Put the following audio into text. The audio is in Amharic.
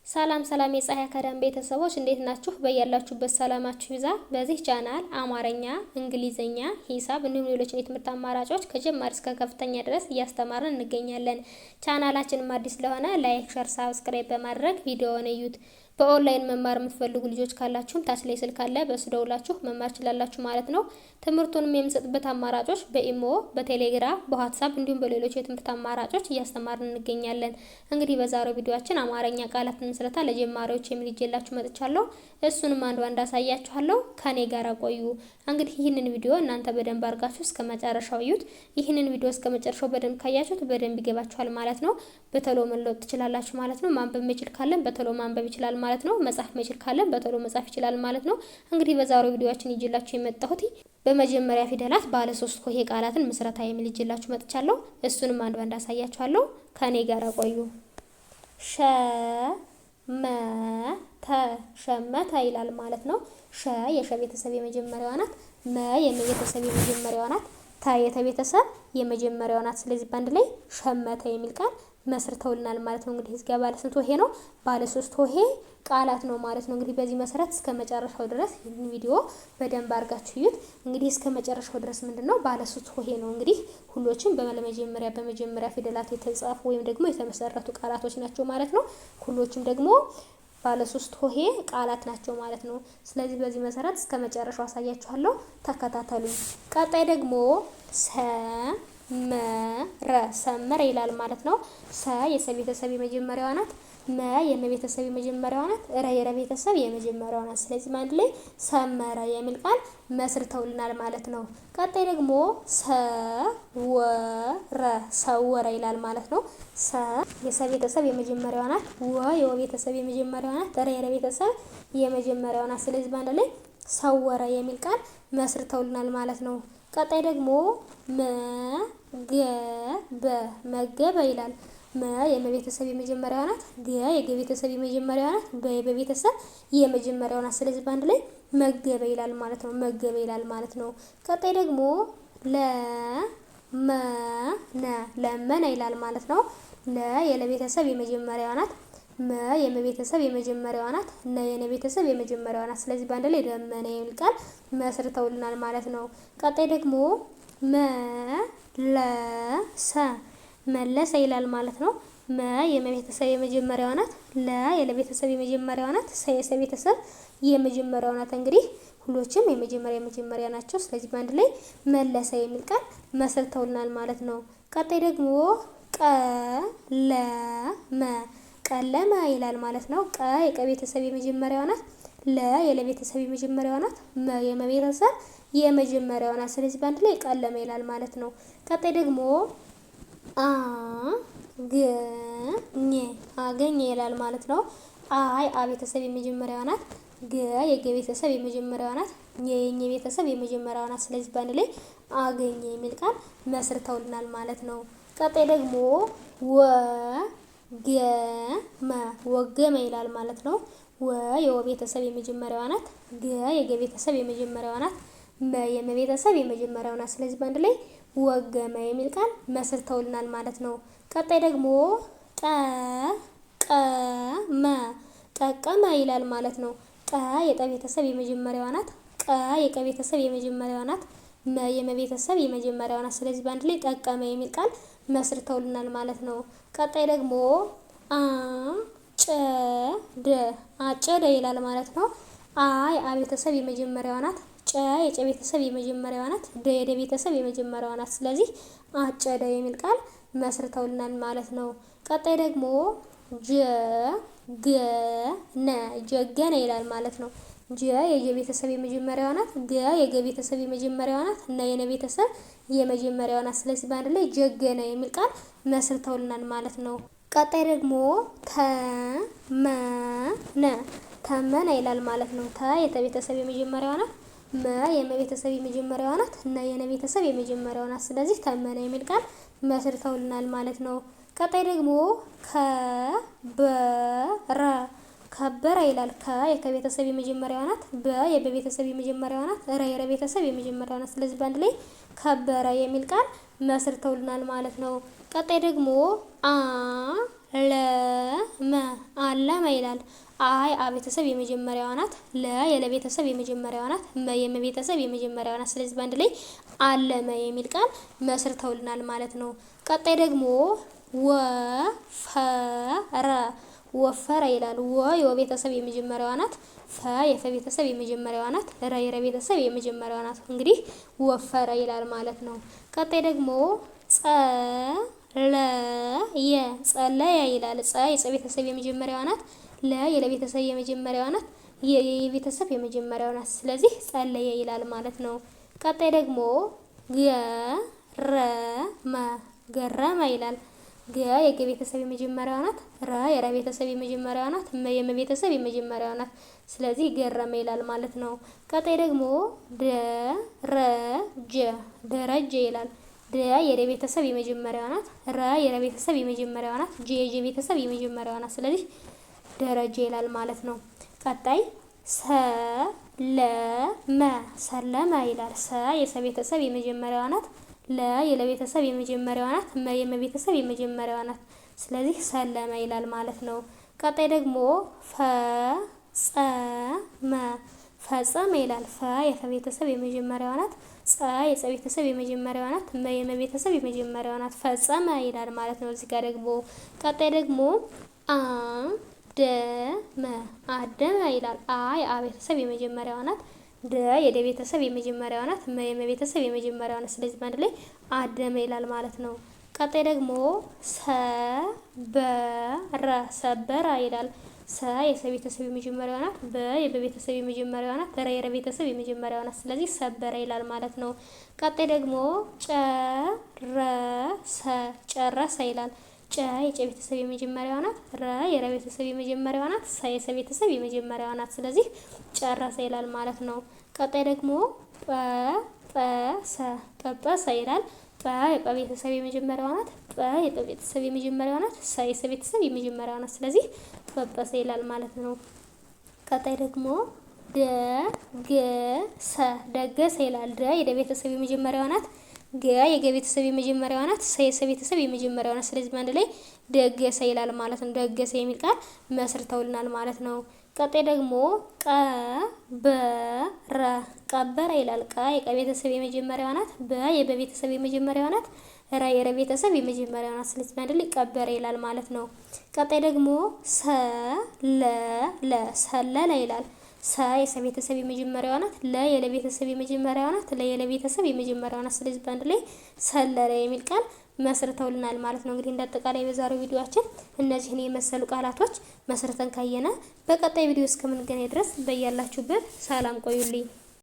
ሰላም ሰላም የፀሐይ አካዳሚ ቤተሰቦች እንዴት ናችሁ? በያላችሁበት ሰላማችሁ ይዛ። በዚህ ቻናል አማርኛ፣ እንግሊዘኛ፣ ሂሳብ እንዲሁም ሌሎች የትምህርት አማራጮች ከጀማሪ እስከ ከፍተኛ ድረስ እያስተማርን እንገኛለን። ቻናላችንም አዲስ ስለሆነ ላይክ፣ ሸር፣ ሳብስክራይብ በማድረግ ቪዲዮውን እዩት። በኦንላይን መማር የምትፈልጉ ልጆች ካላችሁም ታች ላይ ስልክ አለ፣ በሱ ደውላችሁ መማር ትችላላችሁ ማለት ነው። ትምህርቱንም የምንሰጥበት አማራጮች በኢሞ፣ በቴሌግራም፣ በዋትስአፕ እንዲሁም በሌሎች የትምህርት አማራጮች እያስተማርን እንገኛለን። እንግዲህ በዛሬው ቪዲዮአችን አማርኛ ቃላት ምስረታ ለጀማሪዎች የሚል ይዤላችሁ መጥቻለሁ። እሱንም አንድ ባንድ አሳያችኋለሁ። ከኔ ጋር ቆዩ። እንግዲህ ይህንን ቪዲዮ እናንተ በደንብ አድርጋችሁ እስከ መጨረሻው እዩት። ይህንን ቪዲዮ እስከ መጨረሻው በደንብ ካያችሁት በደንብ ይገባችኋል ማለት ነው። በተሎ መለወጥ ትችላላችሁ ማለት ነው። ማንበብ መቻል ካለን በተሎ ማንበብ ይችላል ማለት ነው። መጻፍ መቻል ካለን በተሎ መጻፍ ይችላል ማለት ነው። እንግዲህ በዛሬው ቪዲዮአችን ይዤላችሁ የመጣሁት በመጀመሪያ ፊደላት ባለ 3 ሆሄ ቃላትን ምስረታ የሚል ይዤላችሁ መጥቻለሁ። እሱንም አንድ ባንድ አሳያችኋለሁ። ከኔ ጋር ቆዩ። ሸመተ ይላል ማለት ነው። ሸ የሸ ቤተሰብ የመጀመሪያዋ ናት። መ የመ ቤተሰብ የመጀመሪያዋ ናት። ተ የተ ቤተሰብ የመጀመሪያዋ ናት። ስለዚህ በአንድ ላይ ሸመተ የሚል ቃል መስርተውልናል ማለት ነው። እንግዲህ እዚህ ጋር ባለ ስንት ሆሄ ነው? ባለ 3 ሆሄ ቃላት ነው ማለት ነው። እንግዲህ በዚህ መሰረት እስከ መጨረሻው ድረስ ይህን ቪዲዮ በደንብ አድርጋችሁ እዩት። እንግዲህ እስከ መጨረሻው ድረስ ምንድነው ባለ 3 ሆሄ ነው። እንግዲህ ሁሎችም በመጀመሪያ ፊደላት የተጻፉ ወይም ደግሞ የተመሰረቱ ቃላቶች ናቸው ማለት ነው። ሁሎችም ደግሞ ባለ 3 ሆሄ ቃላት ናቸው ማለት ነው። ስለዚህ በዚህ መሰረት እስከ መጨረሻው አሳያችኋለሁ። ተከታተሉኝ። ቀጣይ ደግሞ ሰመረ ይላል ማለት ነው። ሰ የሰ ቤተሰብ የመጀመሪያዋ ናት። መ የመ ቤተሰብ የመጀመሪያዋ ናት። ረ የረ ቤተሰብ የመጀመሪያዋ ናት። ስለዚህ አንድ ላይ ሰመረ የሚል ቃል መስርተውልናል ማለት ነው። ቀጣይ ደግሞ ሰወረ ይላል ማለት ነው። ሰ የሰ ቤተሰብ የመጀመሪያዋ ናት። ወ የወ ቤተሰብ የመጀመሪያዋ ናት። ረ የረ ቤተሰብ የመጀመሪያዋ ናት። ስለዚህ አንድ ላይ ሰወረ የሚል ቃል መስርተውልናል ማለት ነው። ቀጣይ ደግሞ መገበ ይላል። መ የመ ቤተሰብ የመጀመሪያዋ ናት። ገ የገ ቤተሰብ የመጀመሪያዋ ናት። በ የበ ቤተሰብ የመጀመሪያዋ ናት። ስለዚህ በአንድ ላይ መገበ ይላል ማለት ነው። መገበ ይላል ማለት ነው። ቀጣይ ደግሞ ለመነ ይላል ማለት ነው። ለ የለ ቤተሰብ የመጀመሪያዋ ናት። መ የመ ቤተሰብ የመጀመሪያዋ ናት። ነ የነ ቤተሰብ የመጀመሪያዋ ናት። ስለዚህ በአንድ ላይ ለመነ የሚል ቃል መስርተውልናል ማለት ነው። ቀጣይ ደግሞ መለሰ ይላል ማለት ነው። መ የመ ቤተሰብ የመጀመሪያዋ ናት። ለ የለ ቤተሰብ የመጀመሪያዋ ናት። ሰ የሰ ቤተሰብ የመጀመሪያዋ ናት። እንግዲህ ሁሎችም የመጀመሪያ ናቸው። ስለዚህ በአንድ ላይ መለሰ የሚል ቃል መስርተውልናል ማለት ነው። ቀጣይ ደግሞ ቀለመ ይላል ማለት ነው። ቀ የቀ ቤተሰብ የመጀመሪያዋ ናት። ለ የለ ቤተሰብ የመጀመሪያዋ ናት። መ የመ ቤተሰብ የመጀመሪያዋ ናት። ስለዚህ በአንድ ላይ ቀለመ ይላል ማለት ነው። ቀጣይ ደግሞ አገኘ ይላል ማለት ነው። አ ቤተሰብ የመጀመሪያዋ ናት። ገ የገ ቤተሰብ የመጀመሪያዋ ናት። ኘ የኘ ቤተሰብ የመጀመሪያዋ ናት። ስለዚህ በአንድ ላይ አገኘ የሚል ቃል መስርተውልናል ማለት ነው። ቀጣይ ደግሞ ወገመ ይላል ማለት ነው። ወ የወ ቤተሰብ የመጀመሪያዋ ናት። ገ የገ ቤተሰብ የመጀመሪያዋ ናት። መ የመ ቤተሰብ የመጀመሪያዋ ናት። ስለዚህ በአንድ ላይ ወገመ የሚል ቃል መስርተውልናል ማለት ነው። ቀጣይ ደግሞ ጠቀመ ይላል ማለት ነው። ጠ የጠ ቤተሰብ የመጀመሪያዋ ናት። ቀ የቀ ቤተሰብ የመጀመሪያዋ ናት። መ የመ ቤተሰብ የመጀመሪያዋ ናት። ስለዚህ በአንድ ላይ ጠቀመ የሚል ቃል መስርተውልናል ማለት ነው። ቀጣይ ደግሞ አጨደ ይላል ማለት ነው። የአ ቤተሰብ የመጀመሪያዋ ናት። ጨ የጨ ቤተሰብ የመጀመሪያዋ ናት። ደ የደ ቤተሰብ የመጀመሪያዋ ናት። ስለዚህ አጨደ የሚል ቃል መስርተውልናል ማለት ነው። ቀጣይ ደግሞ ጀገነ ይላል ማለት ነው። ጀ የጀ ቤተሰብ የመጀመሪያዋ ናት። ገ የገ ቤተሰብ የመጀመሪያዋ ናት። እና የነ ቤተሰብ የመጀመሪያዋ ናት። ስለዚህ በአንድ ላይ ጀገነ የሚል ቃል መስርተውልናል ማለት ነው። ቀጣይ ደግሞ ተመነ ይላል ማለት ነው። ተ የተ ቤተሰብ የመጀመሪያዋ ናት። መ የመ ቤተሰብ የመጀመሪያዋ ናት። እና የነ ቤተሰብ የመጀመሪያዋ ናት። ስለዚህ ተመነ የሚል ቃል መስርተውልናል ማለት ነው። ቀጣይ ደግሞ ከበረ ይላል። ከ የከ ቤተሰብ የመጀመሪያዋ ናት። በ የበ ቤተሰብ የመጀመሪያዋ ናት። ረ የረ ቤተሰብ የመጀመሪያዋ ናት። ስለዚህ በአንድ ላይ ከበረ የሚል ቃል መስርተውልናል ማለት ነው። ቀጣይ ደግሞ ለመ አለመ ይላል። አይ አ ቤተሰብ የመጀመሪያዋ ናት። ለ የለ ቤተሰብ የመጀመሪያዋ ናት። መ የመ ቤተሰብ የመጀመሪያዋ ናት። ስለዚህ በአንድ ላይ አለመ የሚል ቃል መስርተውልናል ማለት ነው። ቀጣይ ደግሞ ወፈረ ወፈረ ይላል። ወ የወ ቤተሰብ የመጀመሪያዋ ናት። ፈ የፈ ቤተሰብ የመጀመሪያዋ ናት። ረ የረ ቤተሰብ የመጀመሪያዋ ናት። እንግዲህ ወፈረ ይላል ማለት ነው። ቀጣይ ደግሞ ጸለየ ጸለየ ይላል። ጸ የጸ ቤተሰብ የመጀመሪያዋ ናት። ለ የለ ቤተሰብ የመጀመሪያዋ ናት። የ የቤተሰብ የመጀመሪያዋ ናት። ስለዚህ ጸለየ ይላል ማለት ነው። ቀጣይ ደግሞ ገረመ ገረመ ይላል። ገ የገ ቤተሰብ የመጀመሪያዋ ናት። ረ የረ ቤተሰብ የመጀመሪያዋ ናት። መ የመ ቤተሰብ የመጀመሪያዋ ናት። ስለዚህ ገረመ ይላል ማለት ነው። ቀጣይ ደግሞ ደረጀ ደረጀ ይላል። ደ የደ ቤተሰብ የመጀመሪያዋ ናት። ረ የረ ቤተሰብ የመጀመሪያዋ ናት። ጀ የጀ ቤተሰብ የመጀመሪያዋ ናት። ስለዚህ ደረጀ ይላል ማለት ነው። ቀጣይ ሰለመ ሰለመ ይላል። ሰ የሰ ቤተሰብ የመጀመሪያዋ ናት። ለ የለ ቤተሰብ የመጀመሪያዋ ናት። መ የመ ቤተሰብ የመጀመሪያዋ ናት። ስለዚህ ሰለመ ይላል ማለት ነው። ቀጣይ ደግሞ ፈጸመ ፈጸመ ይላል። ፈ የፈ ቤተሰብ የመጀመሪያዋ ናት። ጸ የጸ ቤተሰብ የመጀመሪያዋ ናት። መ የመ ቤተሰብ የመጀመሪያዋ ናት። ፈጸመ ይላል ማለት ነው። እዚህ ጋር ደግሞ ቀጣይ ደግሞ አደመ አደመ ይላል። አ የአ ቤተሰብ የመጀመሪያዋ ናት። ደ የደ ቤተሰብ የመጀመሪያዋ ናት። መ የመ ቤተሰብ የመጀመሪያዋ ናት። ስለዚህ በአንድ ላይ አደመ ይላል ማለት ነው። ቀጣይ ደግሞ ሰበረ ሰበረ ይላል። ሰ የሰ ቤተሰብ የመጀመሪያዋ ናት። በ የበ ቤተሰብ የመጀመሪያዋ ናት። ረ የረ ቤተሰብ የመጀመሪያዋ ናት። ስለዚህ ሰበረ ይላል ማለት ነው። ቀጣይ ደግሞ ጨረሰ ጨረሰ ይላል። ጨ የጨ ቤተሰብ የመጀመሪያዋ ናት። ረ የረ ቤተሰብ የመጀመሪያዋ ናት። ሰ የሰ ቤተሰብ የመጀመሪያዋ ናት። ስለዚህ ጨረሰ ይላል ማለት ነው። ቀጣይ ደግሞ ጰጰሰ ጰጰሰ ይላል። ጰ የጰ ቤተሰብ የመጀመሪያዋ ናት። ጰ የጰ ቤተሰብ የመጀመሪያዋ ናት። ሰ የሰ ቤተሰብ የመጀመሪያዋ ናት። ስለዚህ ጰጰሰ ይላል ማለት ነው። ቀጣይ ደግሞ ደገሰ ደገሰ ይላል። ደ የደ ቤተሰብ የመጀመሪያዋ ናት። ገ የገ ቤተሰብ የመጀመሪያዋ ናት። ሰ የሰ ቤተሰብ የመጀመሪያዋ ናት። ስለዚህ በአንድ ላይ ደገሰ ይላል ማለት ነው። ደገሰ የሚል ቃል መስርተውልናል ማለት ነው። ቀጣይ ደግሞ ቀበረ ቀበረ ይላል። ቀ የቀ ቤተሰብ የመጀመሪያዋ ናት። በ የበ ቤተሰብ የመጀመሪያዋ ናት። ረ የረ ቤተሰብ የመጀመሪያዋ ናት። ስለዚህ በአንድ ላይ ቀበረ ይላል ማለት ነው። ቀጣይ ደግሞ ሰለለ ሰለለ ይላል። ሰ የሰ ቤተሰብ የመጀመሪያዋ ናት። ለ የለ ቤተሰብ የመጀመሪያዋ ናት። ለ የለ ቤተሰብ የመጀመሪያዋ ናት። ስለዚህ በአንድ ላይ ሰለለ የሚል ቃል መስርተውልናል ማለት ነው። እንግዲህ እንዳጠቃላይ በዛሬው ቪዲዮአችን እነዚህን የመሰሉ ቃላቶች መስርተን ካየነ በቀጣይ ቪዲዮ እስከምንገናኝ ድረስ በያላችሁበት ሰላም ቆዩልኝ።